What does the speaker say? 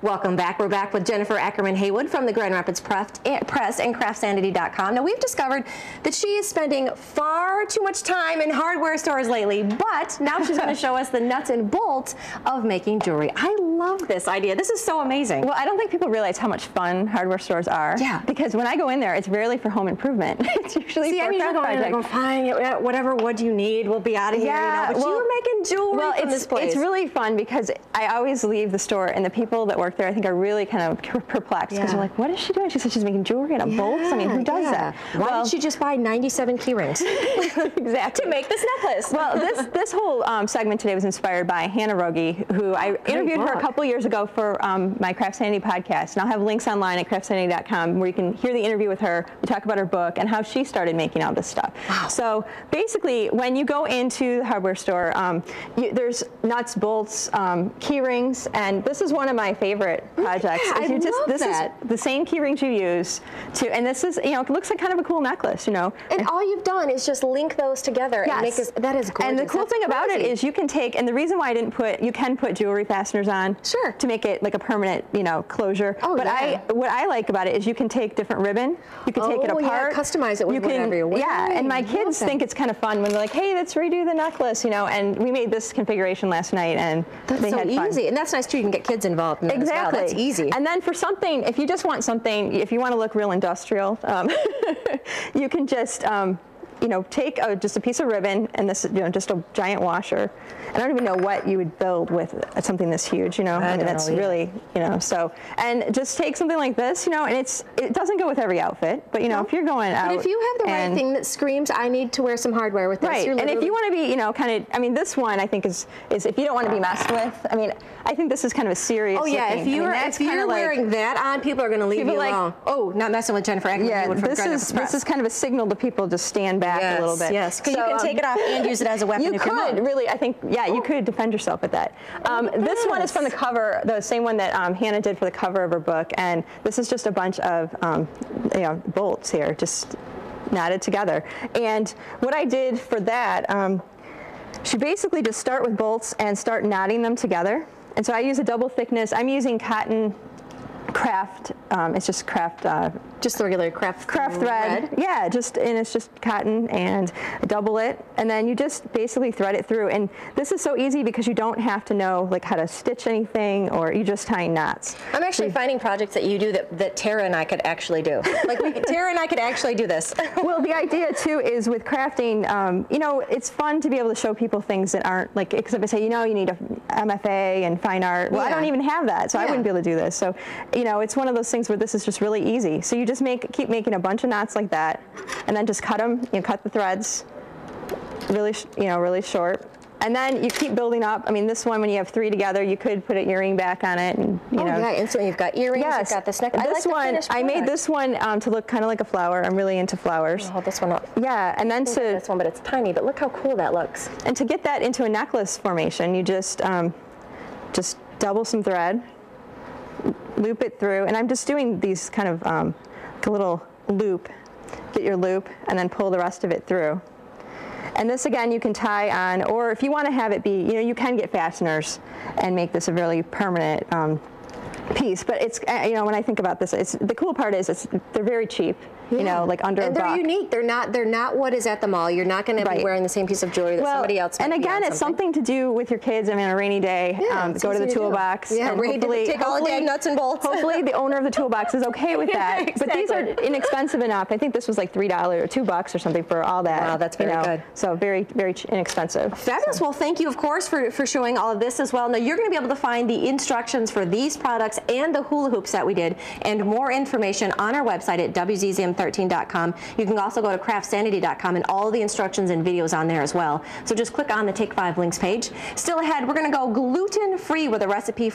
Welcome back. We're back with Jennifer Ackerman Haywood from the Grand Rapids Press and CraftSanity.com. Now, we've discovered that she is spending far too much time in hardware stores lately, but now she's going to show us the nuts and bolts of making jewelry. I love this idea. This is so amazing. Well, I don't think people realize how much fun hardware stores are. Yeah. Because when I go in there, it's rarely for home improvement. It's usually for craft projects. Go, fine, whatever wood you need, we'll be out of here. Yeah, you know, but you were making jewelry from this place. It's really fun because I always leave the store and the people that work there, I think, are really kind of perplexed because they're like, what is she doing? She said she's making jewelry out of bolts. I mean, who does that? Why did she just buy 97 key rings? Exactly. To make this necklace. Well, this whole segment today was inspired by Hannah Rogi, who I interviewed her a couple years ago for my CraftSanity podcast. And I'll have links online at CraftSanity.com where you can hear the interview with her. We talk about her book and how she started making all this stuff. Wow. So basically, when you go into the hardware store, there's nuts, bolts, key rings, and this is one of my favorite projects. This is the same key rings you use and this is, it looks like kind of a cool necklace, And all you've done is just link those together and make this, that is gorgeous. And the cool thing about it is you can take, and the reason why I didn't you can put jewelry fasteners on to make it like a permanent, closure. Oh, but what I like about it is you can take different ribbon, you can take it apart. Customize it with whatever you want. Yeah, and my kids think it's kind of fun when they're like, hey, let's redo the necklace, and we made this configuration last night and they had fun. Easy. And that's nice too, you can get kids involved in it as well. That's easy. And then for something, if you just want something, if you want to look real industrial, you can just take just a piece of ribbon and this, just a giant washer. I don't even know what you would build with something this huge, I mean, that's really, and just take something like this, and it doesn't go with every outfit, but if you're going out. But if you have the right thing that screams, I need to wear some hardware with this. Right, and if you want to be, this one I think is if you don't want to be messed with, I think this is kind of a serious looking. If you're wearing that on, people are going to leave you alone. Oh, not messing with Jennifer Ackerman. Yeah, this is kind of a signal to people to stand back a little bit. Yes, because you can take it off and use it as a weapon. You could really, I think, you could defend yourself with that. This one is from the cover, the same one that Hannah did for the cover of her book, and this is just a bunch of bolts here, just knotted together. And what I did for that, she basically just start with bolts and start knotting them together. And so I use a double thickness. I'm using cotton craft. It's just craft. Just the regular craft thread. Yeah, and it's just cotton, and double it, and then you just basically thread it through. And this is so easy because you don't have to know how to stitch anything, or you just tie knots. I'm actually finding projects that you do that Tara and I could actually do. Tara and I could actually do this. Well, the idea too is with crafting, it's fun to be able to show people things that aren't because if I say, you need a MFA and fine art. Well, I don't even have that, so I wouldn't be able to do this. So, it's one of those things where this is just really easy. So you just keep making a bunch of knots like that, and then just cut them. Cut the threads really, really short, and then you keep building up. This one, when you have 3 together, you could put an earring back on it, and instantly you've got earrings. You've got this necklace. I made this one to look kind of like a flower. I'm really into flowers. Hold this one up. Yeah, and then this one, but it's tiny. But look how cool that looks. And to get that into a necklace formation, you just double some thread, loop it through, and I'm just doing these kind of a little loop. Get your loop and then pull the rest of it through. And this again you can tie on, or if you want to have it be, you can get fasteners and make this a really permanent piece. But it's when I think about this, the cool part is they're very cheap. Like under a buck. They're unique. They're not what is at the mall. You're not going to be wearing the same piece of jewelry that somebody else might. And again, it's something to do with your kids. On a rainy day, go to the toolbox. Yeah, and take all the damn nuts and bolts. Hopefully, the owner of the toolbox is okay with that. Exactly. But these are inexpensive enough. I think this was like $3 or $2 or something for all that. Wow, that's very good. So very, very inexpensive. Fabulous. Well, thank you, of course, for showing all of this as well. Now you're going to be able to find the instructions for these products and the hula hoops that we did, and more information on our website at wzzm13.com. You can also go to CraftSanity.com, and all the instructions and videos on there as well. So just click on the Take 5 links page. Still ahead, we're going to go gluten-free with a recipe